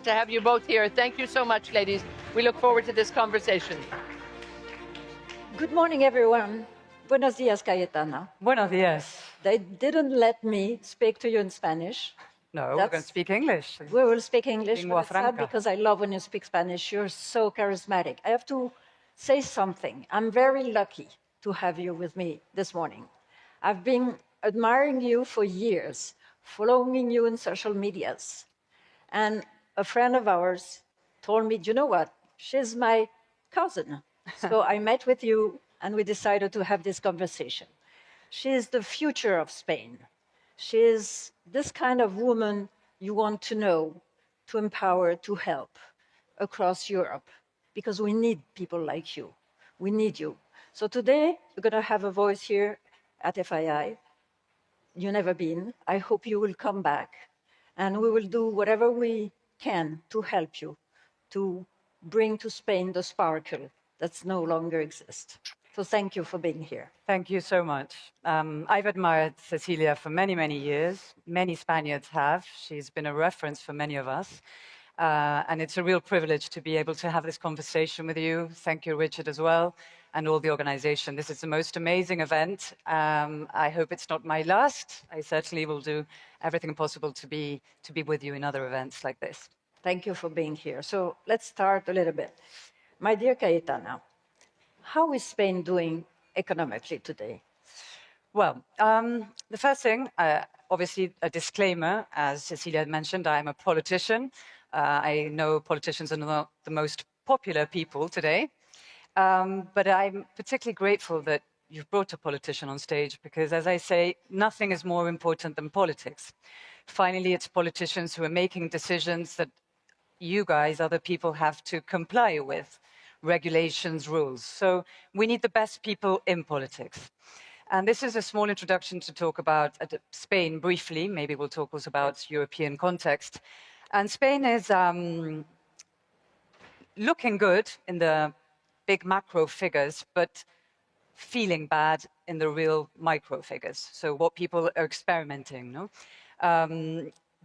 To have you both here. Thank you so much, ladies. We look forward to this conversation. Good morning, everyone. Buenos días, Cayetana. Buenos días. They didn't let me speak to you in Spanish. No, we're going to speak English. We will speak English, Lingua but it's sad franca. because I love when you speak Spanish. You're so charismatic. I have to say something. I'm very lucky to have you with me this morning. I've been admiring you for years, following you in social medias. And a friend of ours told me, you know what? She's my cousin. So I met with you and we decided to have this conversation. She is the future of Spain. She is this kind of woman you want to know, to empower, to help across Europe, because we need people like you. We need you. So today, we're going to have a voice here at FII. You've never been. I hope you will come back. And we will do whatever we can to help you, to bring to Spain the sparkle that no longer exists. So thank you for being here. Thank you so much. I've admired Cecilia for many, many years. Many Spaniards have. She's been a reference for many of us. And it's a real privilege to be able to have this conversation with you. Thank you, Richard, as well, and all the organization. This is the most amazing event. I hope it's not my last. I certainly will do everything possible to be with you in other events like this. Thank you for being here. So let's start a little bit. My dear Cayetana, how is Spain doing economically today? Well, the first thing, obviously a disclaimer, as Cecilia mentioned, I'm a politician. I know politicians are not the most popular people today, but I'm particularly grateful that you've brought a politician on stage because, as I say, nothing is more important than politics. Finally, it's politicians who are making decisions that you guys, other people, have to comply with. Regulations, rules. So we need the best people in politics. And this is a small introduction to talk about Spain briefly. Maybe we'll talk also about European context. And Spain is looking good in the big macro figures, but feeling bad in the real micro figures. So what people are experimenting. No?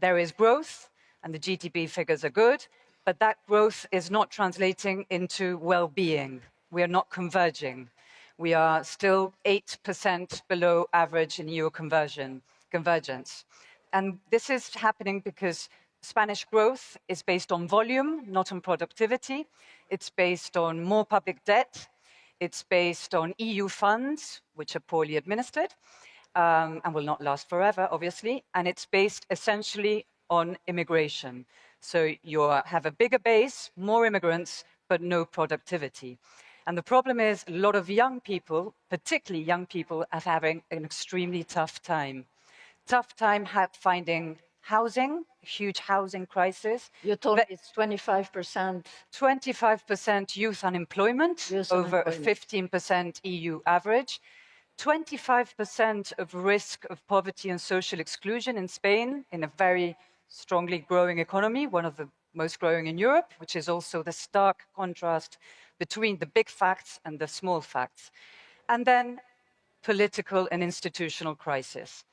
There is growth, and the GDP figures are good, but that growth is not translating into well-being. We are not converging. We are still 8% below average in EU convergence. And this is happening because Spanish growth is based on volume, not on productivity. It's based on more public debt. It's based on EU funds, which are poorly administered and will not last forever, obviously. And it's based essentially on immigration. So you have a bigger base, more immigrants, but no productivity. And the problem is a lot of young people, particularly young people, are having an extremely tough time. Tough time finding housing, huge housing crisis. You told me it's 25%. 25% youth unemployment, over a 15% EU average. 25% of risk of poverty and social exclusion in Spain, in a very strongly growing economy, one of the most growing in Europe, which is also the stark contrast between the big facts and the small facts. And then political and institutional crisis.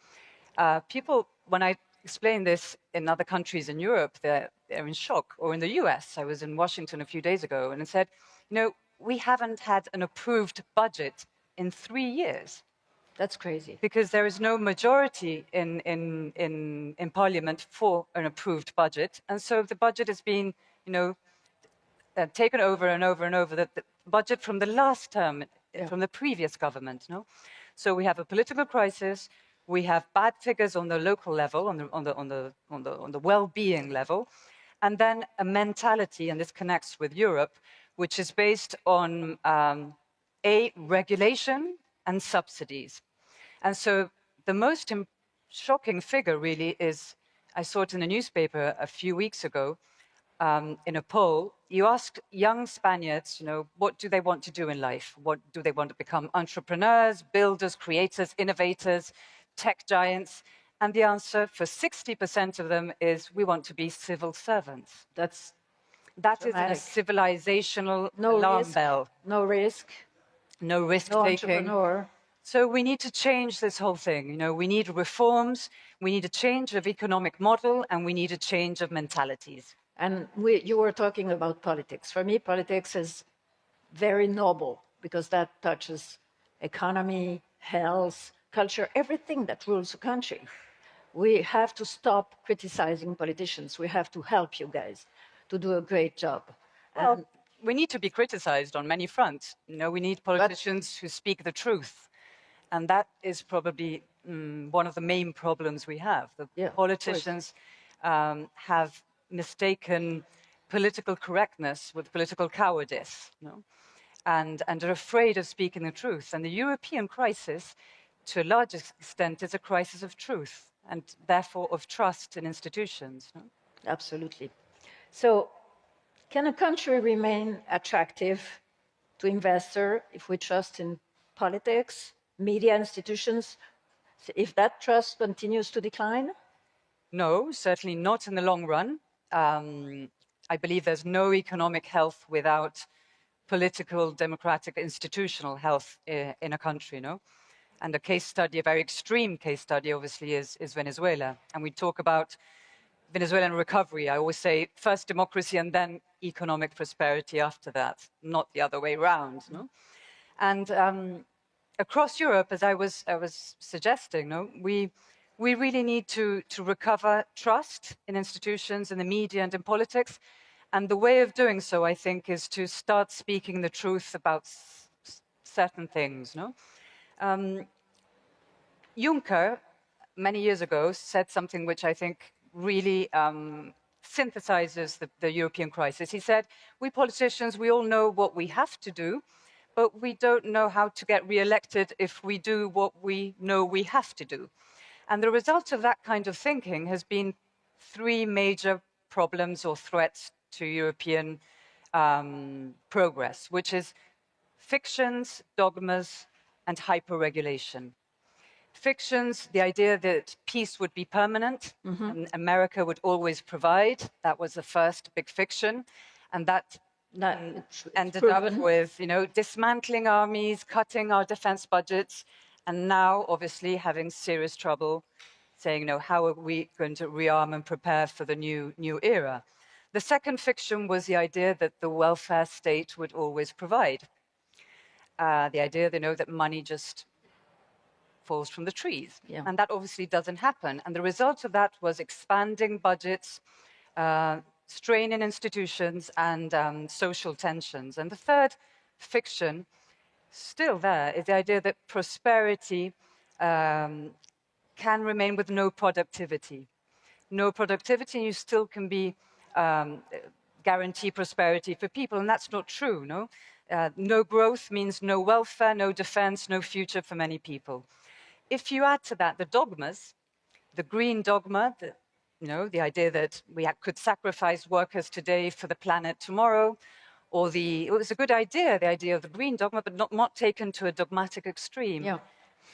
People, when I explain this in other countries in Europe, they're in shock. Or in the US, I was in Washington a few days ago and I said, you know, we haven't had an approved budget in 3 years. That's crazy. Because there is no majority in Parliament for an approved budget. And so the budget has been, you know, taken over and over and over, the budget from the last term, from the previous government. No? So we have a political crisis. We have bad figures on the local level, on the well-being level. And then a mentality, and this connects with Europe, which is based on regulation and subsidies. And so the most shocking figure really is, I saw it in a newspaper a few weeks ago, in a poll. You asked young Spaniards, you know, what do they want to do in life? What do they want to become? Entrepreneurs, builders, creators, innovators, tech giants? And the answer for 60% of them is, we want to be civil servants. That is a civilizational alarm bell. No risk. No risk-taking. No entrepreneur. So we need to change this whole thing. You know, we need reforms, we need a change of economic model, and we need a change of mentalities. And you were talking about politics. For me, politics is very noble because that touches economy, health, culture, everything that rules a country. We have to stop criticizing politicians. We have to help you guys to do a great job. Well, we need to be criticized on many fronts. You know, we need politicians who speak the truth. And that is probably one of the main problems we have. The politicians have mistaken political correctness with political cowardice, you know? and are afraid of speaking the truth. And the European crisis, to a large extent, is a crisis of truth and therefore of trust in institutions. No? Absolutely. So can a country remain attractive to investors if we trust in politics, media institutions, if that trust continues to decline? No, certainly not in the long run. I believe there's no economic health without political, democratic, institutional health in a country, no? And a case study, a very extreme case study, obviously, is Venezuela. And we talk about Venezuelan recovery. I always say first democracy and then economic prosperity after that, not the other way around, no? And across Europe, as I was suggesting, no, we really need to recover trust in institutions, in the media, and in politics. And the way of doing so, I think, is to start speaking the truth about certain things. No? Juncker, many years ago, said something which I think really synthesizes the European crisis. He said, we politicians, we all know what we have to do, but we don't know how to get re-elected if we do what we know we have to do. And the result of that kind of thinking has been three major problems or threats to European progress, which is fictions, dogmas, and hyper-regulation. Fictions, the idea that peace would be permanent, and America would always provide. That was the first big fiction. And that ended up with, you know, dismantling armies, cutting our defense budgets, and now, obviously, having serious trouble saying, you know, how are we going to rearm and prepare for the new era? The second fiction was the idea that the welfare state would always provide. The idea, you know, that money just falls from the trees. Yeah. And that obviously doesn't happen. And the result of that was expanding budgets, strain in institutions, and social tensions. And the third fiction, still there, is the idea that prosperity can remain with no productivity. No productivity, you still can be guarantee prosperity for people, and that's not true, no? No growth means no welfare, no defense, no future for many people. If you add to that the dogmas, the green dogma, the idea that we could sacrifice workers today for the planet tomorrow, or it was a good idea, the idea of the green dogma, but not taken to a dogmatic extreme. Yeah.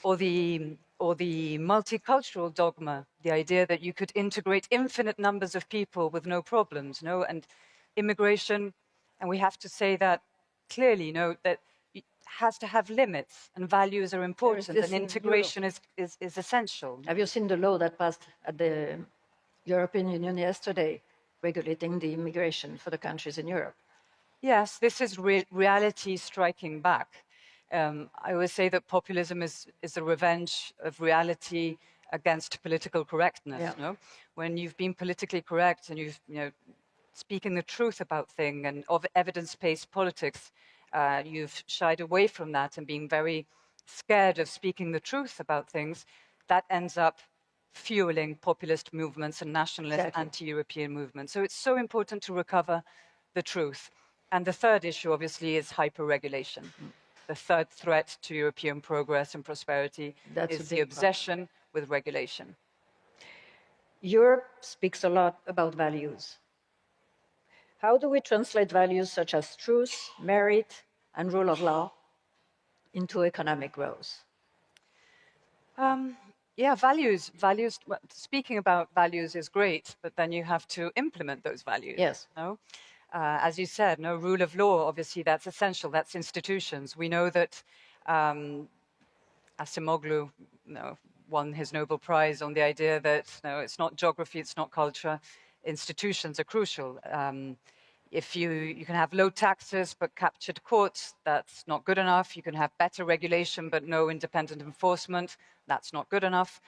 Or the multicultural dogma, the idea that you could integrate infinite numbers of people with no problems, no? And immigration, and we have to say that clearly, that it has to have limits, and values are important, and integration is essential. Have you seen the law that passed at the European Union yesterday, regulating the immigration for the countries in Europe? Yes, this is reality striking back. I always say that populism is the revenge of reality against political correctness. Yeah. No? When you've been politically correct and you've speaking the truth about things and of evidence-based politics, you've shied away from that and being very scared of speaking the truth about things. That ends up fueling populist movements and nationalist anti-European movements. So it's so important to recover the truth. And the third issue, obviously, is hyper-regulation. The third threat to European progress and prosperity is the obsession with regulation. Europe speaks a lot about values. How do we translate values such as truth, merit, and rule of law into economic growth? Yeah, values. Well, speaking about values is great, but then you have to implement those values. Yes. No? As you said, no rule of law, obviously, that's essential. That's institutions. We know that Acemoglu won his Nobel Prize on the idea that it's not geography, it's not culture, institutions are crucial. If you can have low taxes but captured courts, that's not good enough. You can have better regulation but no independent enforcement, that's not good enough.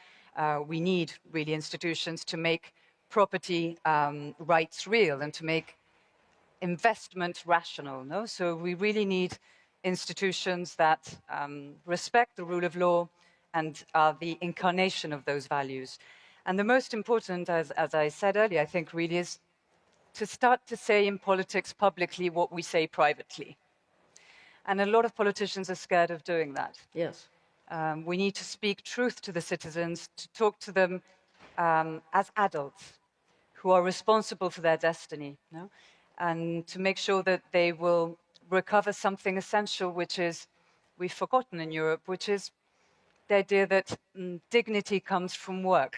We need really institutions to make property rights real and to make investment rational. No? So we really need institutions that respect the rule of law and are the incarnation of those values. And the most important, as I said earlier, I think really is to start to say in politics publicly what we say privately. And a lot of politicians are scared of doing that. Yes. We need to speak truth to the citizens, to talk to them as adults who are responsible for their destiny, no? And to make sure that they will recover something essential, which is, we've forgotten in Europe, which is the idea that dignity comes from work,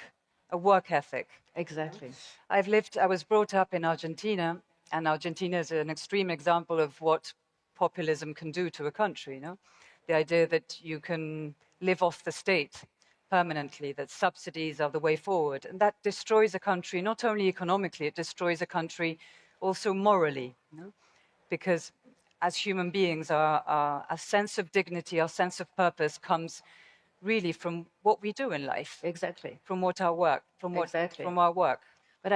a work ethic. Exactly. I was brought up in Argentina, and Argentina is an extreme example of what populism can do to a country, no? The idea that you can live off the state permanently, that subsidies are the way forward. And that destroys a country, not only economically, it destroys a country also morally, no? Because as human beings, our sense of dignity, our sense of purpose comes really from what we do in life. Exactly. From what our work, from our work. But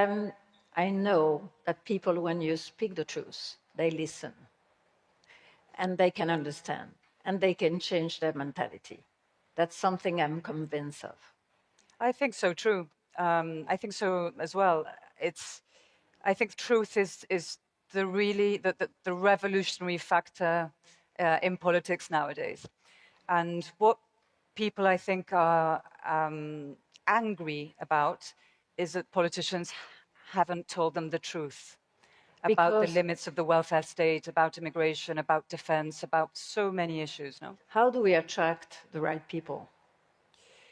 I know that people, when you speak the truth, they listen. And they can understand. And they can change their mentality. That's something I'm convinced of. I think so, true. I think so as well. I think truth is the revolutionary factor in politics nowadays. And what people, I think, are angry about is that politicians haven't told them the truth about the limits of the welfare state, about immigration, about defense, about so many issues, no? How do we attract the right people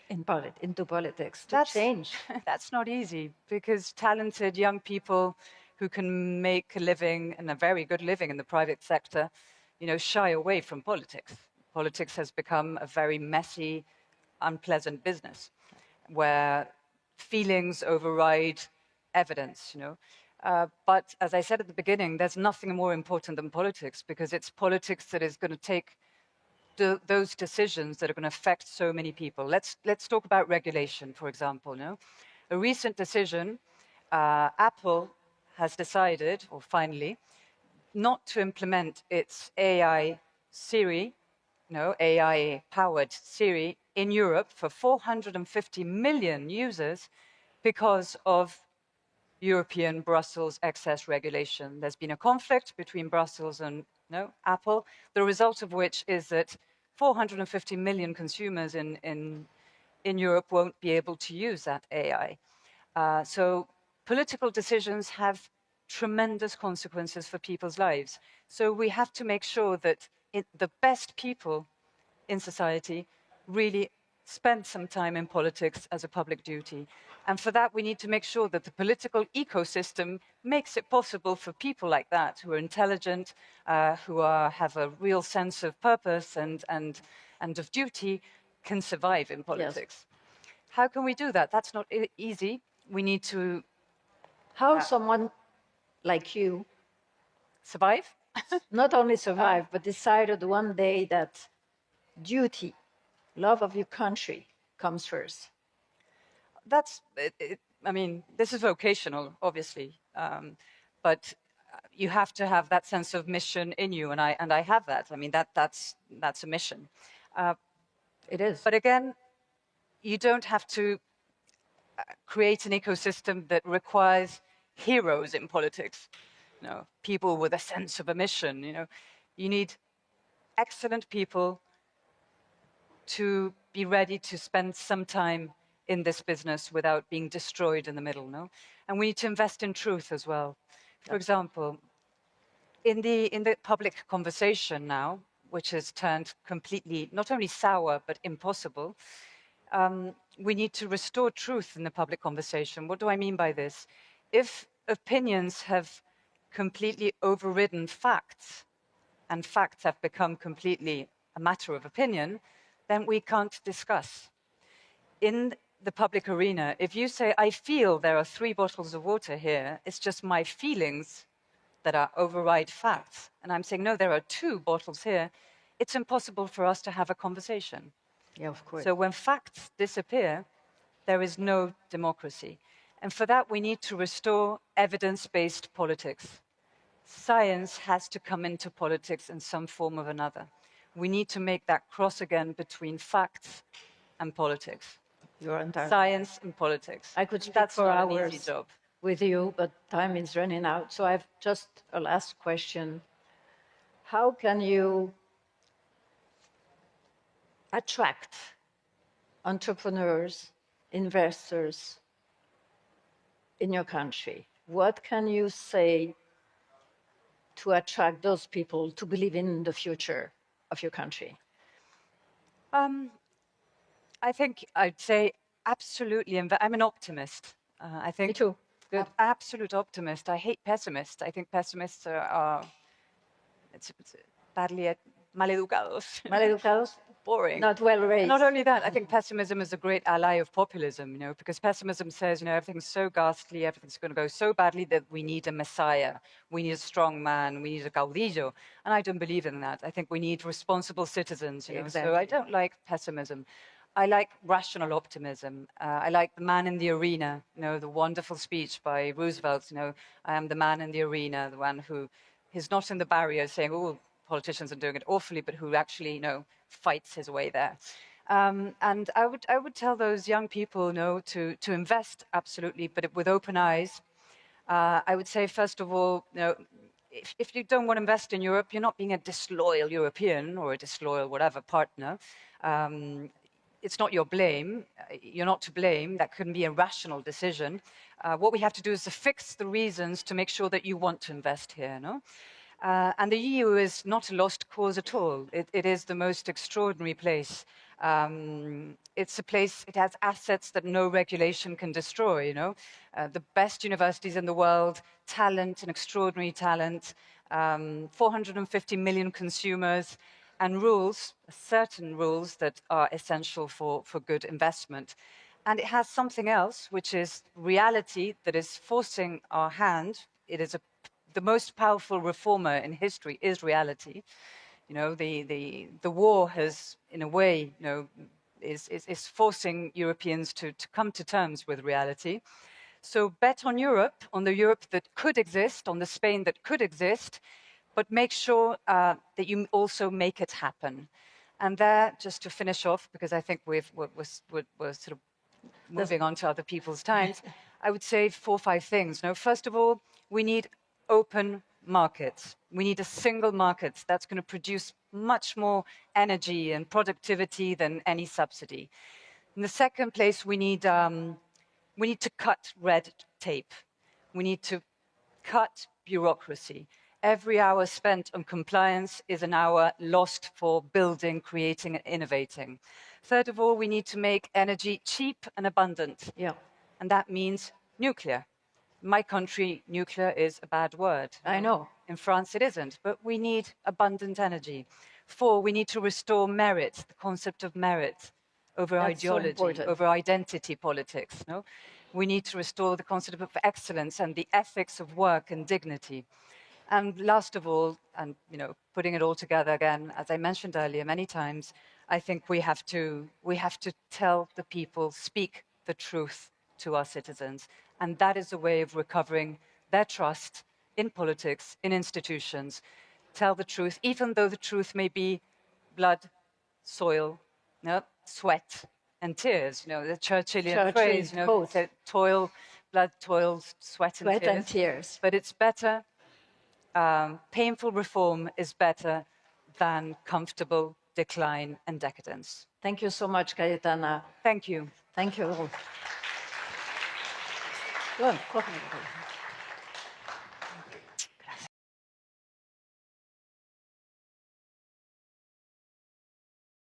into politics to change? That's not easy, because talented young people who can make a living, and a very good living in the private sector, shy away from politics. Politics has become a very messy, unpleasant business, where feelings override evidence, but as I said at the beginning, there's nothing more important than politics, because it's politics that is going to take those decisions that are going to affect so many people. Let's talk about regulation, for example. No? A recent decision, Apple has decided, or finally, not to implement its AI Siri, AI-powered Siri in Europe for 450 million users because of European Brussels excess regulation. There's been a conflict between Brussels and Apple, the result of which is that 450 million consumers in Europe won't be able to use that AI. So political decisions have tremendous consequences for people's lives. So we have to make sure that the best people in society really spend some time in politics as a public duty. And for that, we need to make sure that the political ecosystem makes it possible for people like that, who are intelligent, who have a real sense of purpose and of duty, can survive in politics. Yes. How can we do that? That's not easy. We need to... How someone like you... Survive? Not only survive, but decided one day that duty, love of your country, comes first. I mean, this is vocational, obviously, but you have to have that sense of mission in you, and I have that. I mean, that's a mission. It is. But again, you don't have to create an ecosystem that requires heroes in politics. People with a sense of a mission. You need excellent people to be ready to spend some time in this business without being destroyed in the middle, no? And we need to invest in truth as well. For example, in the public conversation now, which has turned completely, not only sour, but impossible, we need to restore truth in the public conversation. What do I mean by this? If opinions have completely overridden facts, and facts have become completely a matter of opinion, then we can't discuss. In the public arena, if you say, I feel there are 3 bottles of water here, it's just my feelings that are override facts. And I'm saying, no, there are 2 bottles here. It's impossible for us to have a conversation. Yeah, of course. So when facts disappear, there is no democracy. And for that, we need to restore evidence-based politics. Science has to come into politics in some form or another. We need to make that cross again between facts and politics. You're entirely. Science and politics. I could speak That's for not an hours easy job. with you, but time is running out. So I've just a last question. How can you attract entrepreneurs, investors in your country? What can you say to attract those people to believe in the future of your country? I think I'd say absolutely. I'm an optimist. I think Me too. Good. Absolute optimist. I hate pessimists. I think pessimists are it's badly maleducados. Maleducados? Boring. Not well raised. Not only that, I think pessimism is a great ally of populism, you know, because pessimism says, you know, everything's so ghastly, everything's going to go so badly that we need a messiah, we need a strong man, we need a caudillo. And I don't believe in that. I think we need responsible citizens, you know. Exactly. So I don't like pessimism. I like rational optimism. I like the man in the arena, you know, the wonderful speech by Roosevelt, you know, I am the man in the arena, the one who is not in the barrier saying, oh, politicians are doing it awfully, but who actually, you know, fights his way there. And I would tell those young people, you know, to invest absolutely, but with open eyes. I would say, first of all, you know, if you don't want to invest in Europe, you're not being a disloyal European or a disloyal whatever partner. It's not your blame. You're not to blame. That couldn't be a rational decision. What we have to do is to fix the reasons to make sure that you want to invest here, no? And the EU is not a lost cause at all. It is the most extraordinary place. It's a place, it has assets that no regulation can destroy, you know. The best universities in the world, talent and extraordinary talent, 450 million consumers, and rules, certain rules that are essential for good investment. And it has something else, which is reality that is forcing our hand. It is the most powerful reformer in history is reality. You know, the war has, in a way, you know, is forcing Europeans to come to terms with reality. So bet on Europe, on the Europe that could exist, on the Spain that could exist, but make sure that you also make it happen. And there, just to finish off, because I think we're sort of moving on to other people's times, I would say 4 or 5 things. No, first of all, we need open markets. We need a single market that's going to produce much more energy and productivity than any subsidy. In the second place, we need to cut red tape. We need to cut bureaucracy. Every hour spent on compliance is an hour lost for building, creating, and innovating. Third of all, we need to make energy cheap and abundant. Yeah. And that means nuclear. In my country, nuclear is a bad word. I know. In France, it isn't, but we need abundant energy. 4, we need to restore merit, the concept of merit over That's so ideology, important. over identity politics. No? We need to restore the concept of excellence and the ethics of work and dignity. And last of all, and you know, putting it all together again, as I mentioned earlier many times, I think we have to tell the people, speak the truth to our citizens. And that is a way of recovering their trust in politics, in institutions. Tell the truth, even though the truth may be blood, soil, no, sweat, and tears. You know, the Churchillian phrase, you know, toil, blood, toil, sweat, and tears. But it's better. Painful reform is better than comfortable decline and decadence. Thank you so much, Cayetana. Thank you. Thank you all. Go ahead.